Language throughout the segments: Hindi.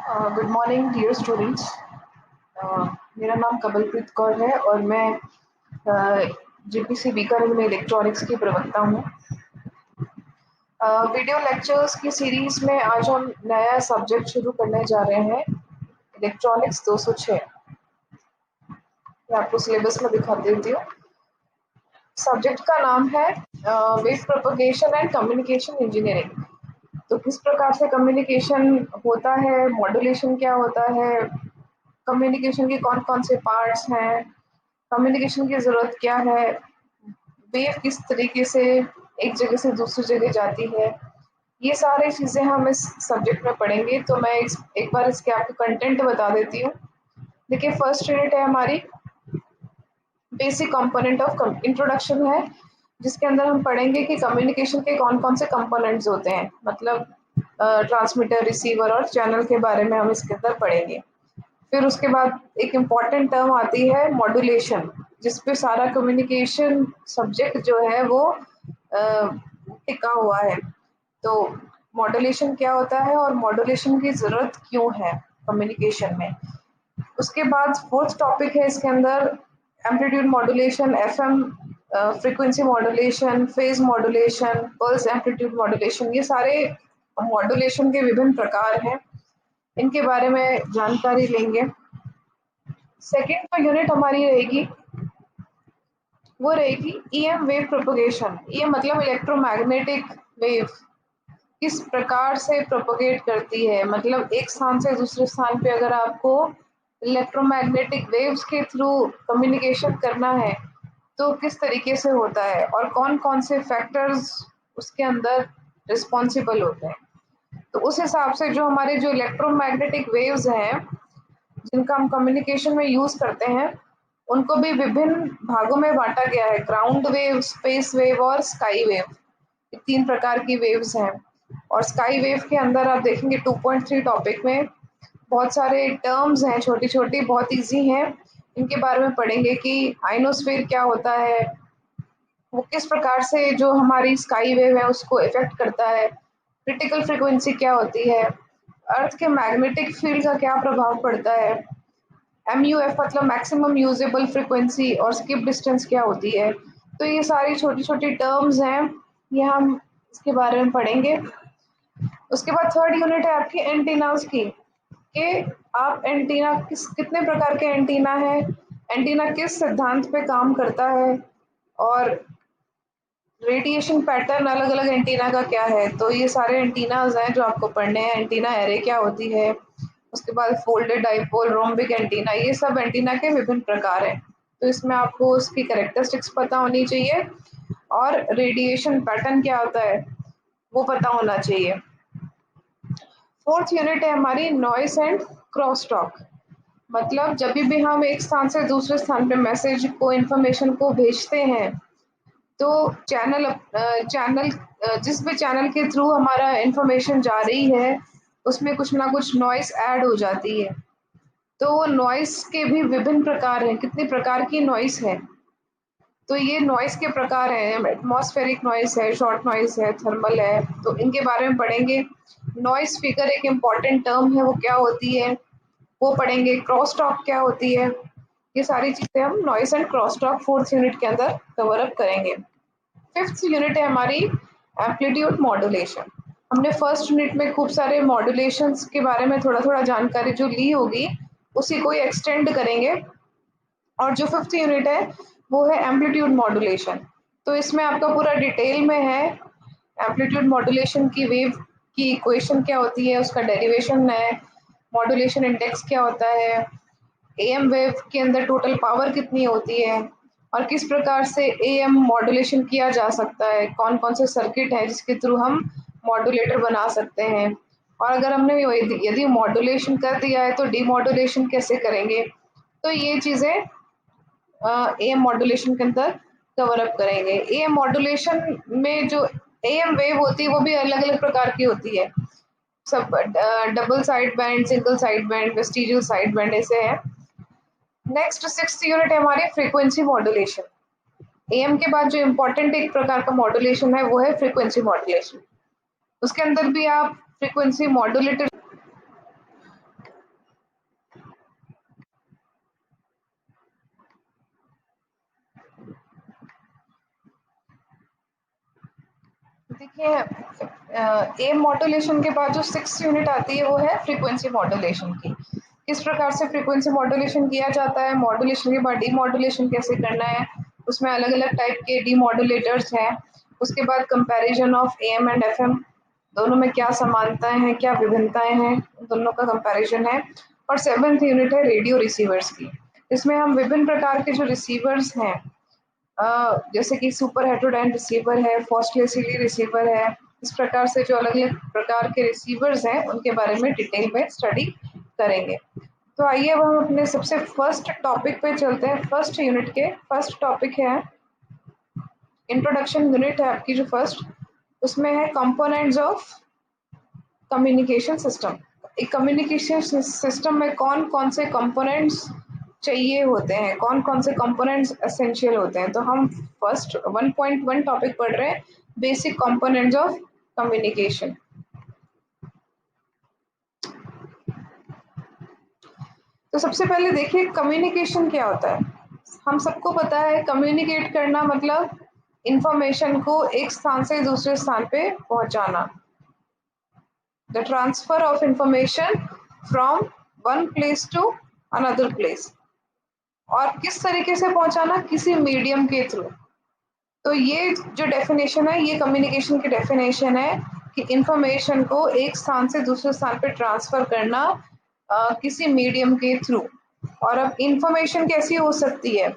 Good morning dear students. मेरा नाम कमलप्रीत कौर है और मैं जीपीसी बीकानेर में इलेक्ट्रॉनिक्स की प्रवक्ता हूँ। वीडियो लेक्चर्स की सीरीज में आज हम नया सब्जेक्ट शुरू करने जा रहे हैं, इलेक्ट्रॉनिक्स 206। मैं आपको सिलेबस में दिखा देती हूँ। सब्जेक्ट का नाम है wave propagation and communication engineering. तो किस प्रकार से कम्युनिकेशन होता है, मॉड्यूलेशन क्या होता है, कम्युनिकेशन के कौन कौन से पार्ट्स हैं, कम्युनिकेशन की ज़रूरत क्या है, वेव किस तरीके से एक जगह से दूसरी जगह जाती है, ये सारी चीज़ें हम इस सब्जेक्ट में पढ़ेंगे। तो मैं एक बार इसके आपको कंटेंट बता देती हूँ। देखिए, फर्स्ट यूनिट है हमारी बेसिक कंपोनेंट ऑफ इंट्रोडक्शन है, जिसके अंदर हम पढ़ेंगे कि कम्युनिकेशन के कौन कौन से कंपोनेंट्स होते हैं, मतलब ट्रांसमीटर, रिसीवर और चैनल के बारे में हम इसके अंदर पढ़ेंगे। फिर उसके बाद एक इम्पॉर्टेंट टर्म आती है मॉड्यूलेशन, जिस पे सारा कम्युनिकेशन सब्जेक्ट जो है वो टिका हुआ है। तो मॉड्यूलेशन क्या होता है और मॉड्यूलेशन की ज़रूरत क्यों है कम्युनिकेशन में। उसके बाद फोर्थ टॉपिक है इसके अंदर amplitude modulation, FM frequency modulation, phase modulation, pulse amplitude modulation. ये सारे मॉड्यूलेशन के विभिन्न प्रकार हैं, इनके बारे में जानकारी लेंगे। सेकेंड जो यूनिट हमारी रहेगी वो रहेगी ईएम वेव प्रोपगेशन। ये मतलब इलेक्ट्रोमैग्नेटिक वेव किस प्रकार से प्रोपगेट करती है, मतलब एक स्थान से दूसरे स्थान पे अगर आपको इलेक्ट्रोमैग्नेटिक वेव्स के थ्रू कम्युनिकेशन करना है तो किस तरीके से होता है और कौन कौन से फैक्टर्स उसके अंदर रिस्पॉन्सिबल होते हैं। तो उस हिसाब से जो हमारे जो इलेक्ट्रोमैग्नेटिक वेव्स हैं जिनका हम कम्युनिकेशन में यूज़ करते हैं, उनको भी विभिन्न भागों में बांटा गया है। ग्राउंड वेव, स्पेस वेव और स्काई वेव, ये 3 प्रकार की वेव्स हैं। और स्काई वेव के अंदर आप देखेंगे 2.3 टॉपिक में बहुत सारे टर्म्स हैं, छोटी-छोटी, बहुत ईज़ी हैं। इनके बारे में पढ़ेंगे कि आयनोस्फीयर क्या होता है, वो किस प्रकार से जो हमारी स्काई वेव है उसको इफ़ेक्ट करता है, क्रिटिकल फ्रीक्वेंसी क्या होती है, अर्थ के मैग्नेटिक फील्ड का क्या प्रभाव पड़ता है, MUF मतलब मैक्सिमम यूजेबल फ्रीक्वेंसी और स्किप डिस्टेंस क्या होती है। तो ये सारी छोटी-छोटी टर्म्स हैं, ये हम इसके बारे में पढ़ेंगे। उसके बाद थर्ड यूनिट है आपकी एंटीनास की, कि आप एंटीना कितने प्रकार के एंटीना है, एंटीना किस सिद्धांत पे काम करता है और रेडिएशन पैटर्न अलग अलग एंटीना का क्या है। तो ये सारे एंटीनाज हैं जो आपको पढ़ने हैं। एंटीना एरे क्या होती है, उसके बाद फोल्डेड डाइपोल, रोम्बिक एंटीना, ये सब एंटीना के विभिन्न प्रकार हैं। तो इसमें आपको उसकी कैरेक्टरिस्टिक्स पता होनी चाहिए और रेडिएशन पैटर्न क्या होता है वो पता होना चाहिए। फोर्थ यूनिट है हमारी नॉइस एंड क्रॉस टॉक, मतलब जब भी हम एक स्थान से दूसरे स्थान पे मैसेज को, इंफॉर्मेशन को भेजते हैं तो चैनल जिस भी चैनल के थ्रू हमारा इंफॉर्मेशन जा रही है उसमें कुछ ना कुछ नॉइस ऐड हो जाती है। तो वो नॉइस के भी विभिन्न प्रकार हैं, कितने प्रकार की नॉइस है। तो ये नॉइस के प्रकार हैं, एटमॉस्फेरिक नॉइस है, शॉर्ट नॉइस है, थर्मल है, तो इनके बारे में पढ़ेंगे। नॉइस फिगर एक इम्पॉर्टेंट टर्म है, वो क्या होती है वो पढ़ेंगे। क्रॉस टॉक क्या होती है, ये सारी चीज़ें हम noise and cross talk fourth unit के अंदर कवर अप करेंगे। फिफ्थ यूनिट है हमारी एम्पलीट्यूड मॉड्यूलेशन। हमने फर्स्ट यूनिट में खूब सारे मॉड्यूलेशंस के बारे में थोड़ा थोड़ा जानकारी जो ली होगी उसी को ही एक्सटेंड करेंगे। और जो फिफ्थ यूनिट है वो है एम्पलीट्यूड मॉड्यूलेशन। तो इसमें आपका पूरा डिटेल में है एम्पलीट्यूड मॉड्यूलेशन की, वेव की इक्वेशन क्या होती है, उसका डेरिवेशन है, मॉड्यूलेशन इंडेक्स क्या होता है, एएम वेव के अंदर टोटल पावर कितनी होती है और किस प्रकार से एएम मॉड्यूलेशन किया जा सकता है, कौन कौन से सर्किट हैं जिसके थ्रू हम मॉड्यूलेटर बना सकते हैं। और अगर हमने यदि मॉड्यूलेशन कर दिया है तो डीमॉड्यूलेशन कैसे करेंगे। तो ये चीज़ें एएम मॉड्यूलेशन के अंदर कवर अप करेंगे। एएम मॉड्यूलेशन में जो एएम वेव होती है वो भी अलग अलग प्रकार की होती है, सब double side band, single side band, vestigial side band ऐसे है। नेक्स्ट सिक्स्थ यूनिट है हमारी फ्रीक्वेंसी मॉड्यूलेशन। एएम के बाद जो इम्पोर्टेंट एक प्रकार का मॉड्यूलेशन है वो है फ्रीक्वेंसी मॉड्यूलेशन। उसके अंदर भी आप फ्रीक्वेंसी मॉड्यूलेटर देखिए, ए मॉड्यूलेशन के बाद जो 6th यूनिट आती है वो है फ्रीक्वेंसी मॉड्यूलेशन की। किस प्रकार से फ्रीक्वेंसी मॉड्यूलेशन किया जाता है, मॉड्यूलेशन के बाद डीमॉड्यूलेशन कैसे करना है, उसमें अलग अलग टाइप के डीमॉड्यूलेटर्स हैं। उसके बाद comparison of am and FM, दोनों में क्या समानताएं हैं, क्या विभिन्नताएं हैं, उन दोनों का कंपैरिजन है। और 7th यूनिट है रेडियो रिसीवर्स की। इसमें हम विभिन्न प्रकार के जो रिसीवर्स हैं, जैसे कि सुपर हेटेरोडाइन रिसीवर है, फॉस्टलेसिली रिसीवर है, इस प्रकार से जो अलग अलग प्रकार के रिसीवर्स हैं उनके बारे में डिटेल में स्टडी करेंगे। तो आइए अब हम अपने सबसे फर्स्ट टॉपिक पे चलते हैं। फर्स्ट यूनिट के फर्स्ट टॉपिक है इंट्रोडक्शन यूनिट है आपकी जो फर्स्ट, उसमें है कंपोनेंट्स ऑफ कम्युनिकेशन सिस्टम। एक कम्युनिकेशन सिस्टम में कौन कौन से कंपोनेंट्स चाहिए होते हैं, कौन कौन से कंपोनेंट्स एसेंशियल होते हैं। तो हम फर्स्ट 1.1 टॉपिक पढ़ रहे हैं, बेसिक कंपोनेंट्स ऑफ कम्युनिकेशन। तो सबसे पहले देखिए कम्युनिकेशन क्या होता है। हम सबको पता है कम्युनिकेट करना मतलब इंफॉर्मेशन को एक स्थान से दूसरे स्थान पे पहुंचाना, the transfer of information from one place to another place. और किस तरीके से पहुंचाना, किसी मीडियम के थ्रू। तो ये जो डेफिनेशन है, ये कम्युनिकेशन की डेफिनेशन है कि इंफॉर्मेशन को एक स्थान से दूसरे स्थान पे ट्रांसफर करना किसी मीडियम के थ्रू। और अब इंफॉर्मेशन कैसी हो सकती है,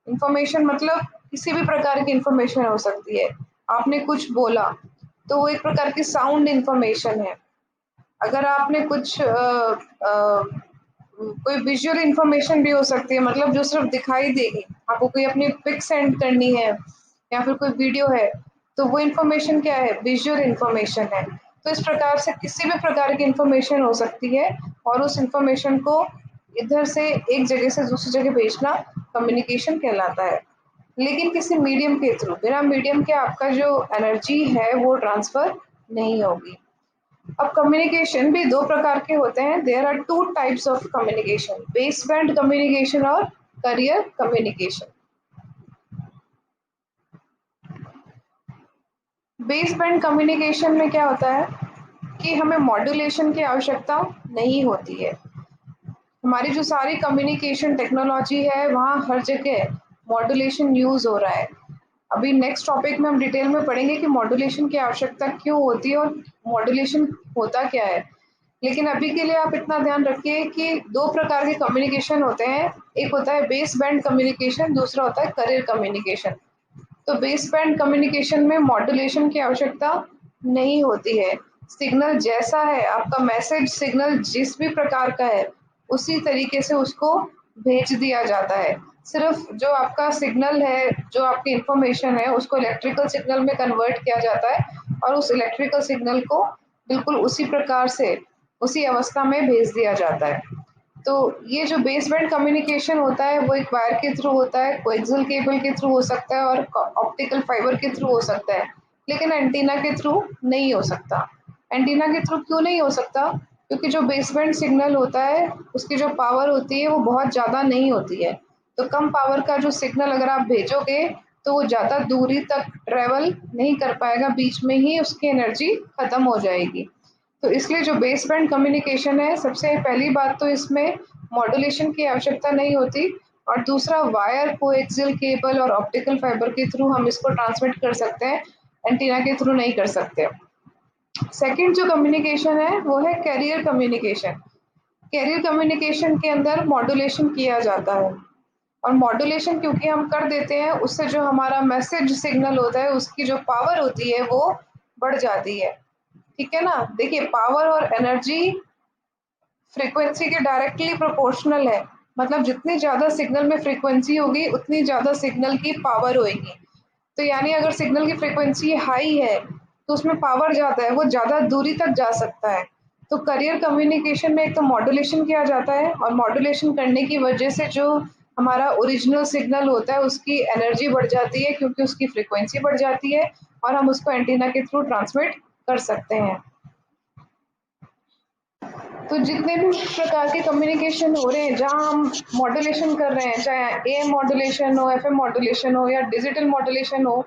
इंफॉर्मेशन मतलब किसी भी प्रकार की इंफॉर्मेशन हो सकती है। आपने कुछ बोला तो वो एक प्रकार की साउंड इंफॉर्मेशन है। अगर आपने कुछ कोई विजुअल इंफॉर्मेशन भी हो सकती है, मतलब जो सिर्फ दिखाई देगी, आपको कोई अपनी पिक सेंड करनी है या फिर कोई वीडियो है, तो वो इंफॉर्मेशन क्या है, विजुअल इंफॉर्मेशन है। तो इस प्रकार से किसी भी प्रकार की इंफॉर्मेशन हो सकती है और उस इंफॉर्मेशन को इधर से एक जगह से दूसरी जगह भेजना कम्युनिकेशन कहलाता है, लेकिन किसी मीडियम के थ्रू। बिना मीडियम के आपका जो एनर्जी है वो ट्रांसफर नहीं होगी। अब कम्युनिकेशन भी दो प्रकार के होते हैं, there are two types of communication, baseband communication और carrier communication. Baseband communication में क्या होता है कि हमें मॉड्यूलेशन की आवश्यकता नहीं होती है। हमारी जो सारी कम्युनिकेशन टेक्नोलॉजी है वहाँ हर जगह मॉड्यूलेशन यूज हो रहा है। अभी नेक्स्ट टॉपिक में हम डिटेल में पढ़ेंगे कि मॉड्यूलेशन की आवश्यकता क्यों होती है और मॉड्यूलेशन होता क्या है। लेकिन अभी के लिए आप इतना ध्यान रखिए कि दो प्रकार के कम्युनिकेशन होते हैं, एक होता है बेस बैंड कम्युनिकेशन, दूसरा होता है करियर कम्युनिकेशन। तो बेस बैंड कम्युनिकेशन में मॉड्यूलेशन की आवश्यकता नहीं होती है। सिग्नल जैसा है, आपका मैसेज सिग्नल जिस भी प्रकार का है उसी तरीके से उसको भेज दिया जाता है। सिर्फ जो आपका सिग्नल है, जो आपकी इंफॉर्मेशन है, उसको इलेक्ट्रिकल सिग्नल में कन्वर्ट किया जाता है और उस इलेक्ट्रिकल सिग्नल को बिल्कुल उसी प्रकार से उसी अवस्था में भेज दिया जाता है। तो ये जो बेस बैंड कम्युनिकेशन होता है वो एक वायर के थ्रू होता है, कोएक्सियल केबल के थ्रू हो सकता है और ऑप्टिकल फाइबर के थ्रू हो सकता है, लेकिन एंटीना के थ्रू नहीं हो सकता। एंटीना के थ्रू क्यों नहीं हो सकता, क्योंकि जो बेस बैंड सिग्नल होता है उसकी जो पावर होती है वो बहुत ज़्यादा नहीं होती है। तो कम पावर का जो सिग्नल अगर आप भेजोगे तो वो ज़्यादा दूरी तक ट्रेवल नहीं कर पाएगा, बीच में ही उसकी एनर्जी खत्म हो जाएगी। तो इसलिए जो बेस बैंड कम्युनिकेशन है, सबसे पहली बात तो इसमें मॉड्यूलेशन की आवश्यकता नहीं होती, और दूसरा वायर, कोएक्सियल केबल और ऑप्टिकल फाइबर के थ्रू हम इसको ट्रांसमिट कर सकते हैं, एंटीना के थ्रू नहीं कर सकते। सेकंड जो कम्युनिकेशन है वो है कैरियर कम्युनिकेशन। कैरियर कम्युनिकेशन के अंदर मॉड्यूलेशन किया जाता है, और मॉड्यूलेशन क्योंकि हम कर देते हैं उससे जो हमारा मैसेज सिग्नल होता है उसकी जो पावर होती है वो बढ़ जाती है। ठीक है ना। देखिए, पावर और एनर्जी फ्रीक्वेंसी के डायरेक्टली प्रोपोर्शनल है, मतलब जितनी ज़्यादा सिग्नल में फ्रीक्वेंसी होगी उतनी ज़्यादा सिग्नल की पावर होगी। तो यानी अगर सिग्नल की फ्रीक्वेंसी हाई है तो उसमें पावर ज़्यादा है, वो ज़्यादा दूरी तक जा सकता है। तो करियर कम्युनिकेशन में एक तो मॉड्यूलेशन किया जाता है, और मॉड्यूलेशन करने की वजह से जो हमारा ओरिजिनल सिग्नल होता है उसकी एनर्जी बढ़ जाती है, क्योंकि उसकी फ्रीक्वेंसी बढ़ जाती है और हम उसको एंटीना के थ्रू ट्रांसमिट कर सकते हैं। तो जितने भी प्रकार के कम्युनिकेशन हो रहे हैं जहाँ हम मॉड्यूलेशन कर रहे हैं, चाहे एएम मॉड्यूलेशन हो, एफएम मॉड्यूलेशन हो या डिजिटल मॉड्यूलेशन हो,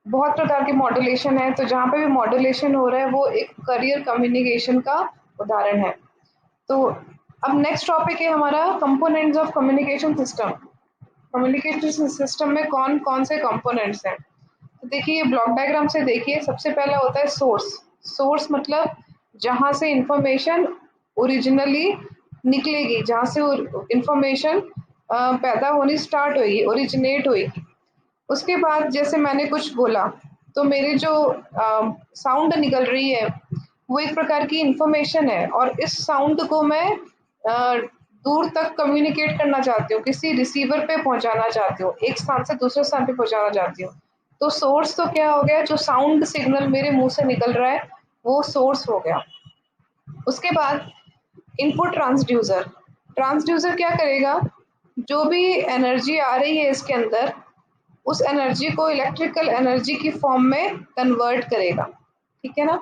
बहुत प्रकार की मॉड्यूलेशन है, तो जहाँ पे भी मॉड्यूलेशन हो रहा है वो एक करियर कम्युनिकेशन का उदाहरण है। तो अब नेक्स्ट टॉपिक है हमारा components of communication system. Communication system में कौन कौन से कंपोनेंट्स हैं? तो देखिए, ये ब्लॉक डायग्राम से देखिए, सबसे पहला होता है सोर्स। सोर्स मतलब जहाँ से इंफॉर्मेशन ओरिजिनली निकलेगी, जहाँ से इंफॉर्मेशन पैदा होनी स्टार्ट होगी, ओरिजिनेट होगी। उसके बाद जैसे मैंने कुछ बोला, तो मेरी जो साउंड निकल रही है वो एक प्रकार की इंफॉर्मेशन है, और इस साउंड को मैं दूर तक कम्युनिकेट करना चाहती हूँ, किसी रिसीवर पे पहुंचाना चाहती हूँ, एक स्थान से दूसरे स्थान पे पहुंचाना चाहती हूँ। तो सोर्स तो क्या हो गया, जो साउंड सिग्नल मेरे मुंह से निकल रहा है वो सोर्स हो गया। उसके बाद इनपुट ट्रांसड्यूसर। ट्रांसड्यूसर क्या करेगा, जो भी एनर्जी आ रही है इसके अंदर, उस एनर्जी को इलेक्ट्रिकल एनर्जी की फॉर्म में कन्वर्ट करेगा। ठीक है ना?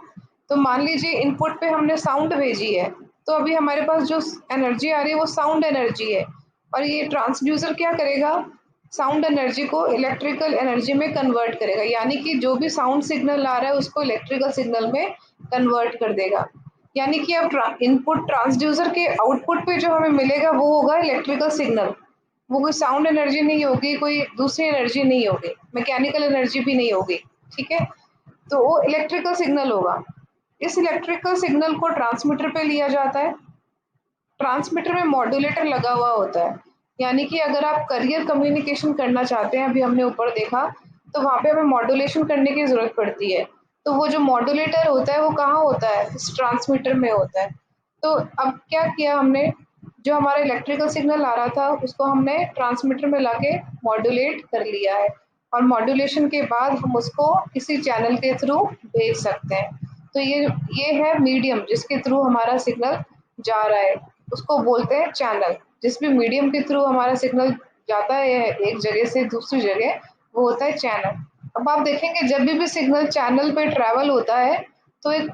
तो मान लीजिए इनपुट पे हमने साउंड भेजी है, तो अभी हमारे पास जो एनर्जी आ रही है वो साउंड एनर्जी है, और ये ट्रांसड्यूसर क्या करेगा, साउंड एनर्जी को इलेक्ट्रिकल एनर्जी में कन्वर्ट करेगा, यानी कि जो भी साउंड सिग्नल आ रहा है उसको इलेक्ट्रिकल सिग्नल में कन्वर्ट कर देगा। यानी कि अब इनपुट ट्रांसड्यूसर के आउटपुट पे जो हमें मिलेगा वो होगा इलेक्ट्रिकल सिग्नल। वो कोई साउंड एनर्जी नहीं होगी, कोई दूसरी एनर्जी नहीं होगी, मैकेनिकल एनर्जी भी नहीं होगी। ठीक है? तो वो इलेक्ट्रिकल सिग्नल होगा। इस इलेक्ट्रिकल सिग्नल को ट्रांसमीटर पे लिया जाता है। ट्रांसमीटर में मॉड्यूलेटर लगा हुआ होता है, यानी कि अगर आप करियर कम्युनिकेशन करना चाहते हैं, अभी हमने ऊपर देखा, तो वहाँ पे हमें मॉड्यूलेशन करने की ज़रूरत पड़ती है। तो वो जो मॉड्यूलेटर होता है वो कहाँ होता है, इस ट्रांसमीटर में होता है। तो अब क्या किया हमने, जो हमारा इलेक्ट्रिकल सिग्नल आ रहा था उसको हमने ट्रांसमीटर में लाके मॉड्यूलेट कर लिया है, और मॉड्यूलेशन के बाद हम उसको किसी चैनल के थ्रू भेज सकते हैं। तो ये है मीडियम जिसके थ्रू हमारा सिग्नल जा रहा है, उसको बोलते हैं चैनल। जिस भी मीडियम के थ्रू हमारा सिग्नल जाता है एक जगह से दूसरी जगह, वो होता है चैनल। अब आप देखेंगे जब भी सिग्नल चैनल पे ट्रैवल होता है तो एक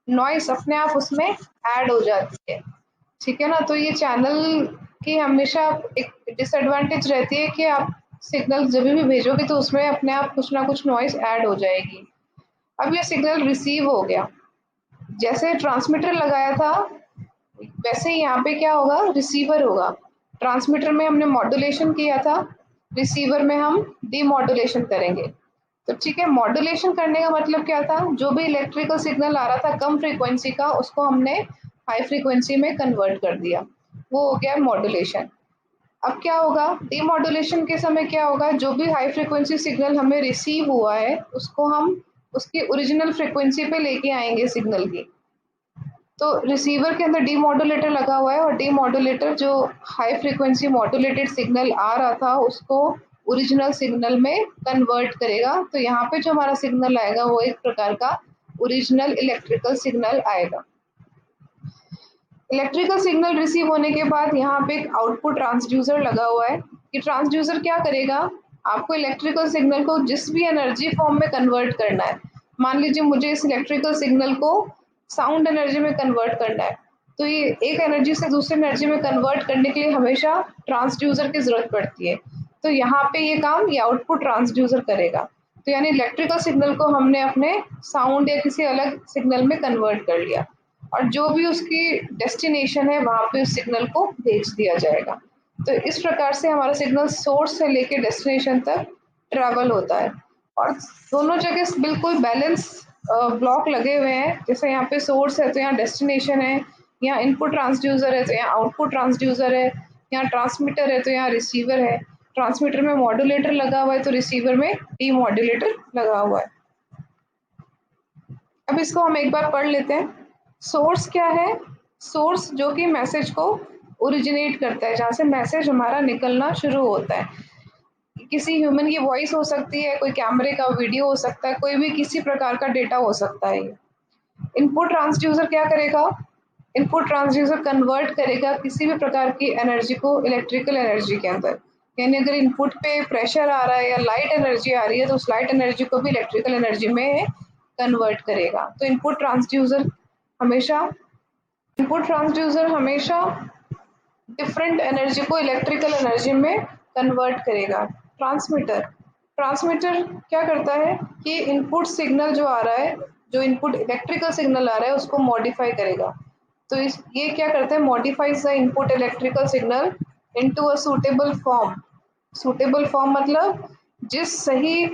नॉइस अपने आप उसमें ऐड हो जाती है। ठीक है ना? तो ये चैनल की हमेशा एक डिसएडवांटेज रहती है कि आप सिग्नल जब भी भेजोगे तो उसमें अपने आप कुछ ना कुछ नॉइस ऐड हो जाएगी। अब ये सिग्नल रिसीव हो गया, जैसे ट्रांसमीटर लगाया था वैसे ही यहाँ पे क्या होगा, रिसीवर होगा। ट्रांसमीटर में हमने मॉड्यूलेशन किया था, रिसीवर में हम डीमॉड्यूलेशन करेंगे। तो ठीक है, मॉड्यूलेशन करने का मतलब क्या था, जो भी इलेक्ट्रिकल सिग्नल आ रहा था कम फ्रीक्वेंसी का उसको हमने हाई फ्रीक्वेंसी में कन्वर्ट कर दिया, वो हो गया मॉड्यूलेशन। अब क्या होगा, डीमॉड्यूलेशन के समय क्या होगा, जो भी हाई फ्रीक्वेंसी सिग्नल हमें रिसीव हुआ है उसको हम उसकी ओरिजिनल फ्रीक्वेंसी पे लेके आएंगे सिग्नल की। तो रिसीवर के अंदर डीमॉड्यूलेटर लगा हुआ है, और डीमॉड्यूलेटर जो हाई फ्रीक्वेंसी मॉड्यूलेटेड सिग्नल आ रहा था उसको ओरिजिनल सिग्नल में कन्वर्ट करेगा। तो यहाँ पे जो हमारा सिग्नल आएगा वो एक प्रकार का ओरिजिनल इलेक्ट्रिकल सिग्नल आएगा। इलेक्ट्रिकल सिग्नल रिसीव होने के बाद यहाँ पे एक आउटपुट ट्रांसड्यूसर लगा हुआ है। ये ट्रांसड्यूसर क्या करेगा, आपको इलेक्ट्रिकल सिग्नल को जिस भी एनर्जी फॉर्म में कन्वर्ट करना है, मान लीजिए मुझे इस इलेक्ट्रिकल सिग्नल को साउंड एनर्जी में कन्वर्ट करना है, तो ये एक एनर्जी से दूसरी एनर्जी में कन्वर्ट करने के लिए हमेशा ट्रांसड्यूसर की जरूरत पड़ती है। तो यहाँ पे ये काम ये आउटपुट ट्रांसड्यूसर करेगा। तो यानी इलेक्ट्रिकल सिग्नल को हमने अपने साउंड या किसी अलग सिग्नल में कन्वर्ट कर लिया, और जो भी उसकी डेस्टिनेशन है वहाँ पे उस सिग्नल को भेज दिया जाएगा। तो इस प्रकार से हमारा सिग्नल सोर्स से लेके डेस्टिनेशन तक ट्रैवल होता है, और दोनों जगह बिल्कुल बैलेंस ब्लॉक लगे हुए हैं। जैसे यहाँ पे सोर्स है तो यहाँ डेस्टिनेशन है, यहाँ इनपुट ट्रांसड्यूसर है तो यहाँ आउटपुट ट्रांसड्यूसर है, यहाँ ट्रांसमीटर है तो यहाँ रिसीवर है। ट्रांसमीटर में मॉड्यूलेटर लगा हुआ है तो रिसीवर में डीमॉड्यूलेटर लगा हुआ है। अब इसको हम एक बार पढ़ लेते हैं। सोर्स क्या है, सोर्स जो कि मैसेज को ओरिजिनेट करता है, जहाँ से मैसेज हमारा निकलना शुरू होता है। किसी ह्यूमन की वॉइस हो सकती है, कोई कैमरे का वीडियो हो सकता है, कोई भी किसी प्रकार का डेटा हो सकता है। इनपुट ट्रांसड्यूसर क्या करेगा, इनपुट ट्रांसड्यूसर कन्वर्ट करेगा किसी भी प्रकार की एनर्जी को इलेक्ट्रिकल एनर्जी के अंदर। यानी अगर इनपुट पे प्रेशर आ रहा है या लाइट एनर्जी आ रही है तो उस लाइट एनर्जी को भी इलेक्ट्रिकल एनर्जी में कन्वर्ट करेगा। तो हमेशा इनपुट ट्रांसड्यूसर हमेशा डिफरेंट एनर्जी को इलेक्ट्रिकल एनर्जी में कन्वर्ट करेगा। ट्रांसमीटर ट्रांसमीटर क्या करता है कि इनपुट सिग्नल जो आ रहा है, जो इनपुट इलेक्ट्रिकल सिग्नल आ रहा है उसको मॉडिफाई करेगा। तो ये क्या करता है, modifies the input electrical signal into a suitable form. Suitable form मतलब जिस सही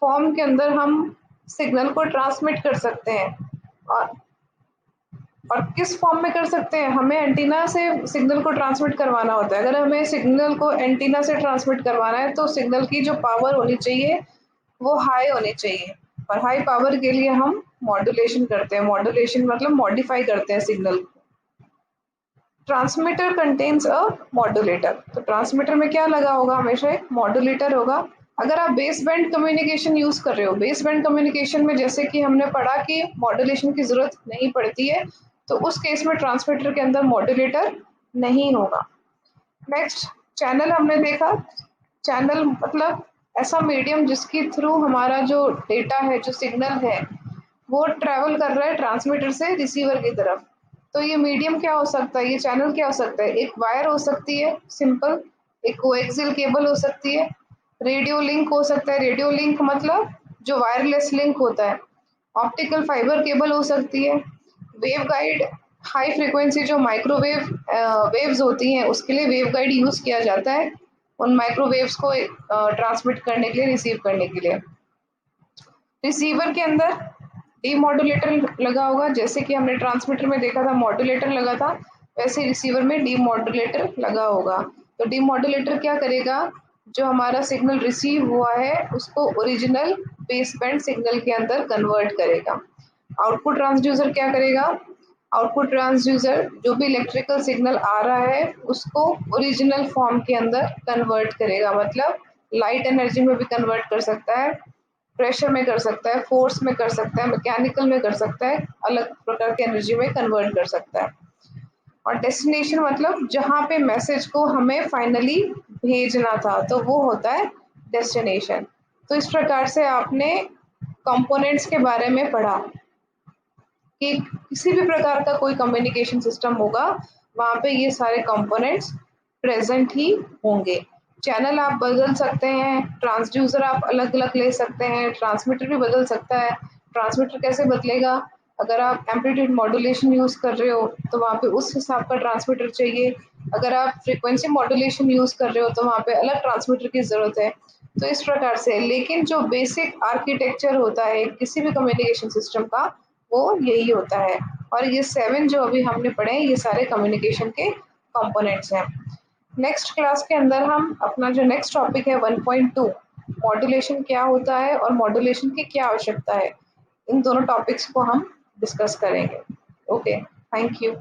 फॉर्म के अंदर हम सिग्नल को ट्रांसमिट कर सकते हैं। और और किस फॉर्म में कर सकते हैं, हमें एंटीना से सिग्नल को ट्रांसमिट करवाना होता है। अगर हमें सिग्नल को एंटीना से ट्रांसमिट करवाना है तो सिग्नल की जो पावर होनी चाहिए वो हाई होनी चाहिए, और हाई पावर के लिए हम मॉड्यूलेशन करते हैं। मॉड्यूलेशन मतलब मॉडिफाई करते हैं signal. Transmitter contains a modulator. तो ट्रांसमीटर में क्या लगा होगा, हमेशा एक मॉड्यूलेटर होगा। अगर आप बेस बैंड कम्युनिकेशन यूज कर रहे हो, बेस बैंड कम्युनिकेशन में जैसे कि हमने पढ़ा कि मॉड्यूलेशन की जरूरत नहीं पड़ती है, तो उस केस में ट्रांसमीटर के अंदर मॉड्यूलेटर नहीं होगा। नेक्स्ट, चैनल हमने देखा। चैनल मतलब ऐसा मीडियम जिसके थ्रू हमारा जो डेटा है, जो सिग्नल है, वो ट्रैवल कर रहा है ट्रांसमीटर से रिसीवर की तरफ। तो ये मीडियम क्या हो सकता है, ये चैनल क्या हो सकता है, एक वायर हो सकती है सिंपल, एक कोएक्सियल केबल हो सकती है, रेडियो लिंक हो सकता है। रेडियो लिंक मतलब जो वायरलेस लिंक होता है। ऑप्टिकल फाइबर केबल हो सकती है। वेव गाइड, हाई फ्रिक्वेंसी जो माइक्रोवेव वेव्स होती हैं उसके लिए वेव गाइड यूज किया जाता है, उन माइक्रोवेव्स को ट्रांसमिट करने के लिए, रिसीव करने के लिए। रिसीवर के अंदर डीमॉड्यूलेटर लगा होगा, जैसे कि हमने ट्रांसमीटर में देखा था मॉड्यूलेटर लगा था, वैसे रिसीवर में डीमॉड्यूलेटर लगा होगा। तो डीमॉड्यूलेटर क्या करेगा, जो हमारा सिग्नल रिसीव हुआ है उसको ओरिजिनल बेस बैंड सिग्नल के अंदर कन्वर्ट करेगा। आउटपुट ट्रांसड्यूसर क्या करेगा, आउटपुट ट्रांसड्यूसर जो भी इलेक्ट्रिकल सिग्नल आ रहा है उसको ओरिजिनल फॉर्म के अंदर कन्वर्ट करेगा। मतलब लाइट एनर्जी में भी कन्वर्ट कर सकता है, प्रेशर में कर सकता है, फोर्स में कर सकता है, मैकेनिकल में कर सकता है, अलग प्रकार की एनर्जी में कन्वर्ट कर सकता है। और डेस्टिनेशन मतलब जहाँ पे मैसेज को हमें फाइनली भेजना था, तो वो होता है डेस्टिनेशन। तो इस प्रकार से आपने कंपोनेंट्स के बारे में पढ़ा कि किसी भी प्रकार का कोई कम्युनिकेशन सिस्टम होगा वहाँ पे ये सारे कंपोनेंट्स प्रेजेंट ही होंगे। चैनल आप बदल सकते हैं, ट्रांसड्यूसर आप अलग अलग ले सकते हैं, ट्रांसमीटर भी बदल सकता है। ट्रांसमीटर कैसे बदलेगा, अगर आप एम्पलीट्यूड मॉड्यूलेशन यूज़ कर रहे हो तो वहाँ पे उस हिसाब का ट्रांसमीटर चाहिए, अगर आप फ्रीक्वेंसी मॉड्यूलेशन यूज़ कर रहे हो तो वहाँ पे अलग ट्रांसमीटर की ज़रूरत है। तो इस प्रकार से, लेकिन जो बेसिक आर्किटेक्चर होता है किसी भी कम्युनिकेशन सिस्टम का वो यही होता है। और ये 7 जो अभी हमने पढ़े हैं ये सारे कम्युनिकेशन के कंपोनेंट्स हैं। नेक्स्ट क्लास के अंदर हम अपना जो नेक्स्ट टॉपिक है 1.2, मॉड्यूलेशन क्या होता है और मॉड्यूलेशन की क्या आवश्यकता है, इन दोनों टॉपिक्स को हम डिस्कस करेंगे। Okay, thank you.